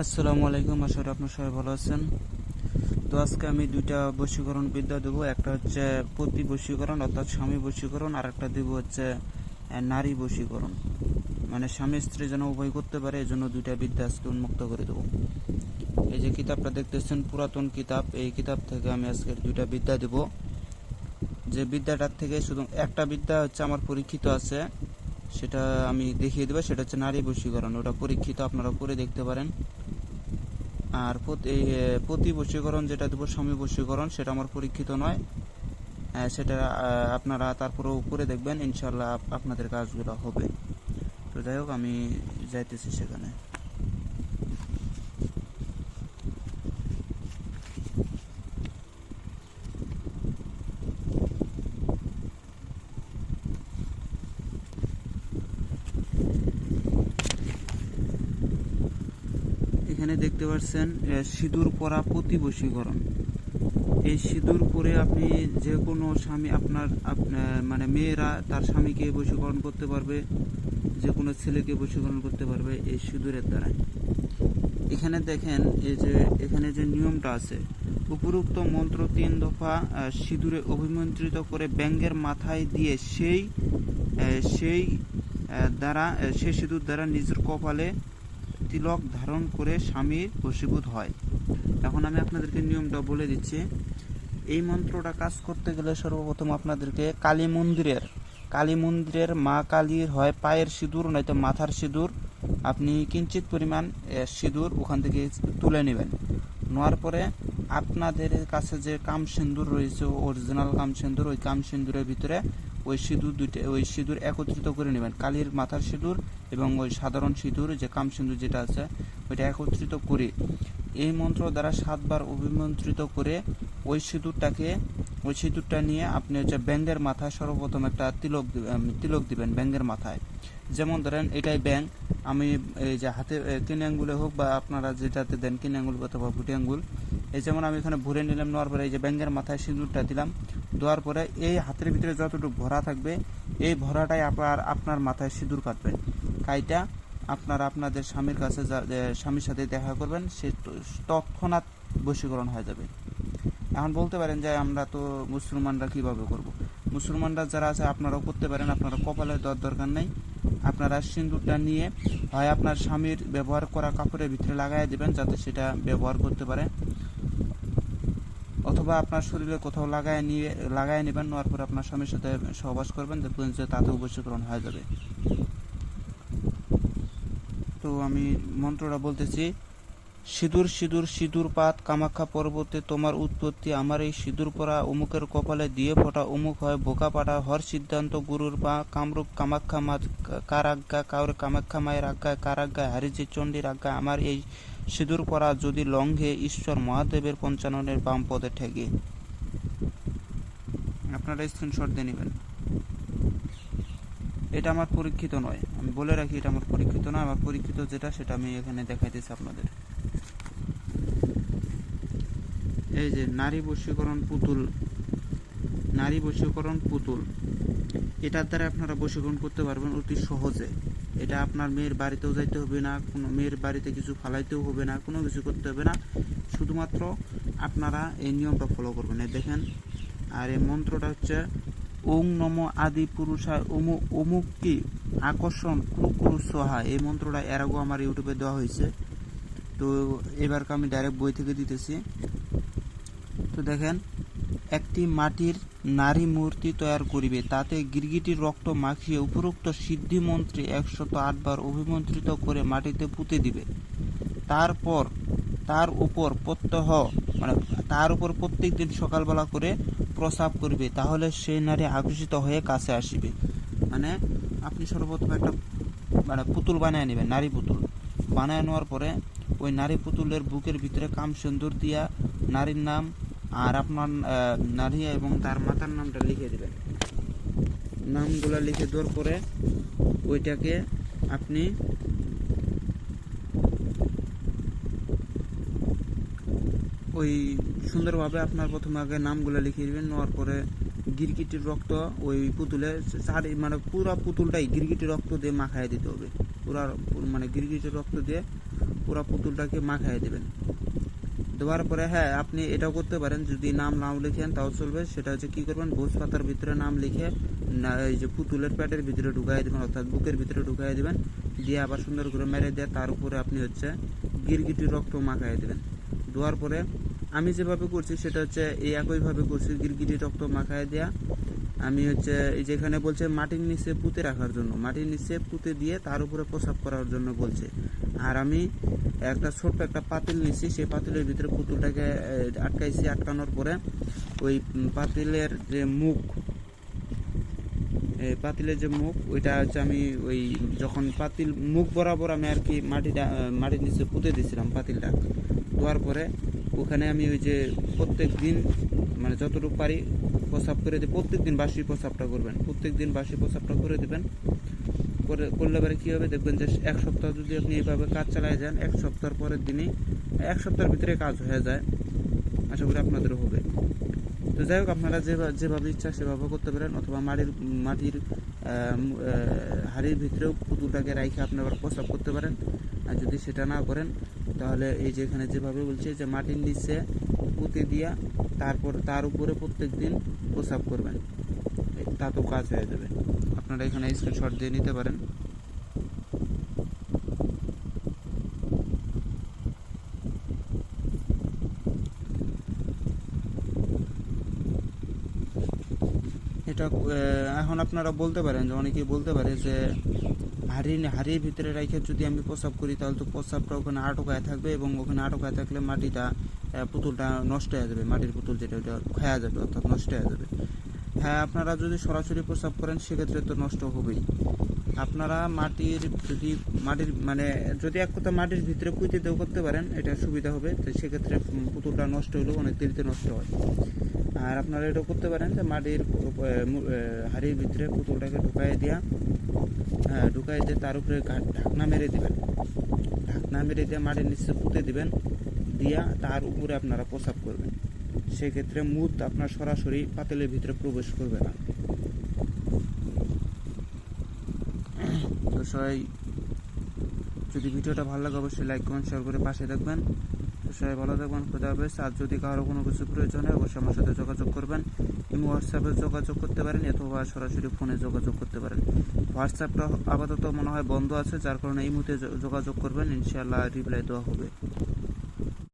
আসসালামু আলাইকুম, আশা করি আপনার সবাই ভালো আছেন। তো আজকে আমি দুইটা বশীকরণ বিদ্যা দেবো। একটা হচ্ছে পতি বশীকরণ অর্থাৎ স্বামী বশীকরণ, আর একটা দেবো হচ্ছে নারী বশীকরণ, মানে স্বামী স্ত্রী যেন উভয় করতে পারে, এই জন্য দুইটা বিদ্যা আজকে উন্মুক্ত করে দেবো। এই যে কিতাবটা দেখতেছেন, পুরাতন কিতাব, এই কিতাব থেকে আমি আজকে দুইটা বিদ্যা দেবো। যে বিদ্যাটার থেকে শুধু একটা বিদ্যা হচ্ছে আমার পরীক্ষিত আছে, সেটা আমি দেখিয়ে দেবো। সেটা হচ্ছে নারী বশীকরণ, ওটা পরীক্ষিত, আপনারা করে দেখতে পারেন। আর প্রতি বশীকরণ যেটা দেবো স্বামী বশীকরণ, সেটা আমার পরীক্ষিত নয়। সেটা আপনারা তারপরেও করে দেখবেন, ইনশাল্লাহ আপনাদের কাজগুলো হবে। তো যাই হোক, আমি যাইতেছি সেখানে। এখানে দেখতে পাচ্ছেন সিঁদুর পরা প্রতি বশীকরণ। এই সিঁদুর পরে আপনি যে কোনো স্বামী আপনার মানে মেয়েরা তার স্বামীকে বশীকরণ করতে পারবে, যে কোনো ছেলেকে বশীকরণ করতে পারবে এই সিঁদুরের দ্বারাই। এখানে দেখেন, এই যে এখানে যে নিয়মটা আছে, উপরোক্ত মন্ত্র 3 দফা সিঁদুরে অভিমন্ত্রিত করে ব্যাঙের মাথায় দিয়ে সেই সিঁদুর দ্বারা নিজের কপালে তিলক ধারণ করে স্বামীর বশীভূত হয়। এখন আমি আপনাদেরকে নিয়মটা বলে দিচ্ছি। এই মন্ত্রটা কাজ করতে গেলে সর্বপ্রথম আপনাদেরকে কালী মন্দিরের মা কালীর হয় পায়ের সিঁদুর নয়তো মাথার সিঁদুর, আপনি কিঞ্চিত পরিমাণ সিঁদুর ওখান থেকে তুলে নেবেন। নেওয়ার পরে আপনাদের কাছে যে কাম সিঁদুর রয়েছে, অরিজিনাল কাম সিঁদুর, ওই কাম সিঁদুরের ভিতরে ওই সিঁদুর একত্রিত করে নেবেন। কালীর মাথার সিঁদুর এবং ওই সাধারণ সিঁদুর, যে কাম সিঁদুর যেটা আছে, ওইটা একত্রিত করে এই মন্ত্র দ্বারা 7 বার অভিমন্ত্রিত করে ওই সিঁদুরটা নিয়ে আপনি হচ্ছে ব্যাঙের মাথায় সর্বপ্রথম একটা তিলক দিবেন ব্যাঙের মাথায়। যেমন ধরেন এটাই ব্যাঙ, আমি এই যে হাতে কিনে আঙ্গুলে হোক বা আপনারা যেটাতে দেন কিনে আঙ্গুল অথবা ভুটি আঙ্গুল, এই যেমন আমি এখানে ভরে নিলাম। নেওয়ার পরে এই যে ব্যাঙের মাথায় সিঁদুরটা দিলাম। দেওয়ার পরে এই হাতের ভিতরে যতটুকু ভরা থাকবে, এই ভরাটাই আপনার মাথায় সিঁদুর কাটবেন। কাইটা আপনারা আপনাদের স্বামীর কাছে স্বামীর সাথে দেখা করবেন, সে তৎক্ষণাৎ বশীকরণ হয়ে যাবে। এখন বলতে পারেন যে আমরা তো মুসলমানরা কিভাবে করব। মুসলমানরা যারা আছে আপনারাও করতে পারেন, আপনারা কপালে দেওয়ার দরকার নেই। আপনারা সিঁদুরটা নিয়ে হয় আপনার স্বামীর ব্যবহার করা কাপড়ের ভিতরে লাগাই দিবেন যাতে সেটা ব্যবহার করতে পারে, অথবা আপনার শরীরে কোথাও লাগাই নেবেন। নেওয়ার পরে আপনার স্বামীর সাথে সহবাস করবেন, দেখবেন যে তাতেও বশীকরণ হয়ে যাবে। তো আমি মন্ত্রটা বলতেছি। সিঁদুর সিঁদুর সিঁদুর পাত কামাখ্যা পর্বতে তোমার উৎপত্তি, আমার এই সিঁদুর পরা অমুকের কপালে দিয়ে ফোটা অমুক হয় বোকা পাটা, হর সিদ্ধান্ত গুরুর পা কামরূপ কামাখ্যা মা কার আজ্ঞা, কাউর কামাখ্যা মায়ের আজ্ঞায়, কার আজ্ঞায় হারিজি চণ্ডীর আজ্ঞায়, আমার এই সিঁদুর পরা যদি লঙ্ঘে ঈশ্বর মহাদেবের পঞ্চাননের বাম পদে ঠেকে। আপনারা স্ক্রিনশট দিয়ে নেবেন। এটা আমার পরীক্ষিত নয়, আমি বলে রাখি, এটা আমার পরীক্ষিত নয়। আমার পরীক্ষিত যেটা সেটা আমি এখানে দেখাইতেছি আপনাদের। এই যে নারী বশীকরণ পুতুল, এটার দ্বারা আপনারা বশীকরণ করতে পারবেন অতি সহজে। এটা আপনার মেয়ের বাড়িতেও যাইতে হবে না, কোনো মেয়ের বাড়িতে কিছু ফালাইতেও হবে না, কোনো কিছু করতে হবে না, শুধুমাত্র আপনারা এই নিয়মটা ফলো করবেন। দেখেন, আর এই মন্ত্রটা হচ্ছে ওং নম আদি পুরুষায় অমুক কি আকর্ষণ কুরু সোহা। এই মন্ত্রটা এর আগেও আমার ইউটিউবে দেওয়া হয়েছে, তো এবারকে আমি ডাইরেক্ট বই থেকে দিতেছি। তো দেখেন, একটি মাটির নারী মূর্তি তৈরি করিবে, তাতে গিরগিটির রক্ত মাখিয়ে উপরোক্ত সিদ্ধি মন্ত্রে 108 বার অভিমন্ত্রিত করে মাটিতে পুঁতে দিবে। তারপর তার উপর প্রত্যেক দিন সকালবেলা করে প্রসাব করবে, তাহলে সেই নারী আকর্ষিত হয়ে কাছে আসিবে। মানে আপনি সর্বপ্রথম একটা পুতুল বানিয়ে নেবেন, নারী পুতুল বানিয়ে নেওয়ার পরে ওই নারী পুতুলের বুকের ভিতরে কাম সিন্দুর দিয়া নারীর নাম আর আপনার নারী এবং তার মাতার নামটা লিখে দেবেন। নামগুলো লিখে দেওয়ার পরে ওইটাকে আপনি ওই সুন্দরভাবে আপনার প্রথমে আগে নামগুলো লিখে দেবেন। নেওয়ার পরে গিরগিটির রক্ত ওই পুতুলে পুরা পুতুলটাই গিরগিটির রক্ত দিয়ে মাখায় দিতে হবে। মানে গিরগিটির রক্ত দিয়ে পুরো পুতুলটাকে মাখায় দেবেন। দেওয়ার পরে হ্যাঁ আপনি এটাও করতে পারেন, যদি নাম নাও লিখেন তাও চলবে। সেটা হচ্ছে কি করবেন, ভোজ পাতার ভিতরে নাম লিখে এই যে পুতুলের পেটের ভিতরে ঢুকাই দেবেন, অর্থাৎ বুকের ভিতরে ঢুকাই দেবেন, দিয়ে আবার সুন্দর করে মেরে দিয়ে তার উপরে আপনি হচ্ছে গিরগিটির রক্ত মাখাই দেবেন। দেওয়ার পরে আমি যেভাবে করছি সেটা হচ্ছে এই একইভাবে করছি, গিরগিটির রক্ত মাখায় দেওয়া। আমি হচ্ছে এই যেখানে বলছে মাটির নিচে পুঁতে রাখার জন্য, মাটির নিচে পুঁতে দিয়ে তার উপরে প্রসাব করার জন্য বলছে। আর আমি একটা ছোট্ট একটা পাতিল নিচ্ছি, সেই পাতিলের ভিতরে পুতুলটাকে আটকাইছি। আটকানোর পরে ওই পাতিলের যে মুখ, পাতিলের যে মুখ ওইটা হচ্ছে আমি ওই যখন পাতিল মুখ বরাবর আমি আর কি মাটির নিচে পুঁতে দিয়েছিলাম পাতিলটা। দেওয়ার পরে ওখানে আমি ওই যে প্রত্যেক দিন মানে যতটুকু পারি প্রসাব করে দিই। প্রত্যেক দিন বাসি প্রসাবটা করবেন, প্রত্যেক দিন বাসি প্রসাবটা করে দেবেন। করলে পরে কী হবে দেখবেন যে 1 সপ্তাহ যদি আপনি এইভাবে কাজ চালায় যান, 1 সপ্তাহের পরের দিনই 1 সপ্তাহের ভিতরে কাজ হয়ে যায়। আশা করি আপনাদেরও হবে। তো যাই হোক, আপনারা যেভাবে ইচ্ছা সেভাবে করতে পারেন, অথবা মাটির হাড়ির ভিতরেও পুতুলটাকে রাইখে আপনি আবার প্রসাব করতে পারেন। আর যদি সেটা না করেন তাহলে এই যে এখানে যেভাবে বলছে যে মাটির নিচে পুঁতে দিয়া তারপর তার উপরে প্রত্যেক দিন প্রসাব করবেন, তাতেও কাজ হয়ে যাবে। আপনারা এখানে স্ক্রিনশট দিয়ে নিতে পারেন। এটা এখন আপনারা বলতে পারেন যে অনেকেই বলতে পারে যে হাড়ির ভিতরে রেখে যদি আমি প্রসাব করি তাহলে তো প্রসাবটা ওখানে আটকায় থাকবে, এবং ওখানে আটকায় থাকলে মাটিটা পুতুলটা নষ্ট হয়ে যাবে, মাটির পুতুল যেটা ওটা ক্ষয়া যাবে, অর্থাৎ নষ্ট হয়ে যাবে। হ্যাঁ, আপনারা যদি সরাসরি প্রসাব করেন সেক্ষেত্রে তো নষ্ট হবেই। আপনারা মাটির মানে যদি এক কথা মাটির ভিতরে পুঁতে দেও করতে পারেন, এটা সুবিধা হবে। তো সেক্ষেত্রে পুতুলটা নষ্ট হলেও অনেক দেরিতে নষ্ট হয়। আর আপনারা এটা করতে পারেন যে মাটির হাড়ির ভিতরে পুতুলটাকে ঢুকাই দিয়ে তার উপরে ঢাকনা মেরে দিবেন, ঢাকনা মেরে দিয়ে মাটির নিচে পুঁতে দিবেন, দিয়া তার উপরে আপনারা প্রসাব করবেন। সেক্ষেত্রে মুদ আপনার সরাসরি পাতিলের ভিতরে প্রবেশ করবে না। তো সবাই যদি ভিডিওটা ভালো লাগে অবশ্যই লাইক কমেন্ট শেয়ার করে পাশে থাকবেন। তো সবাই ভালো থাকবেন, খোদা হাফেজ। আর যদি কারো কোনো কিছু প্রয়োজন হয় অবশ্যই আমার সাথে যোগাযোগ করবেন। ইমো হোয়াটসঅ্যাপে যোগাযোগ করতে পারেন, অথবা সরাসরি ফোনে যোগাযোগ করতে পারেন। হোয়াটসঅ্যাপটা আপাতত মনে হয় বন্ধ আছে, যার কারণে ইমোতে যোগাযোগ করবেন, ইনশাআল্লাহ রিপ্লাই দেওয়া হবে।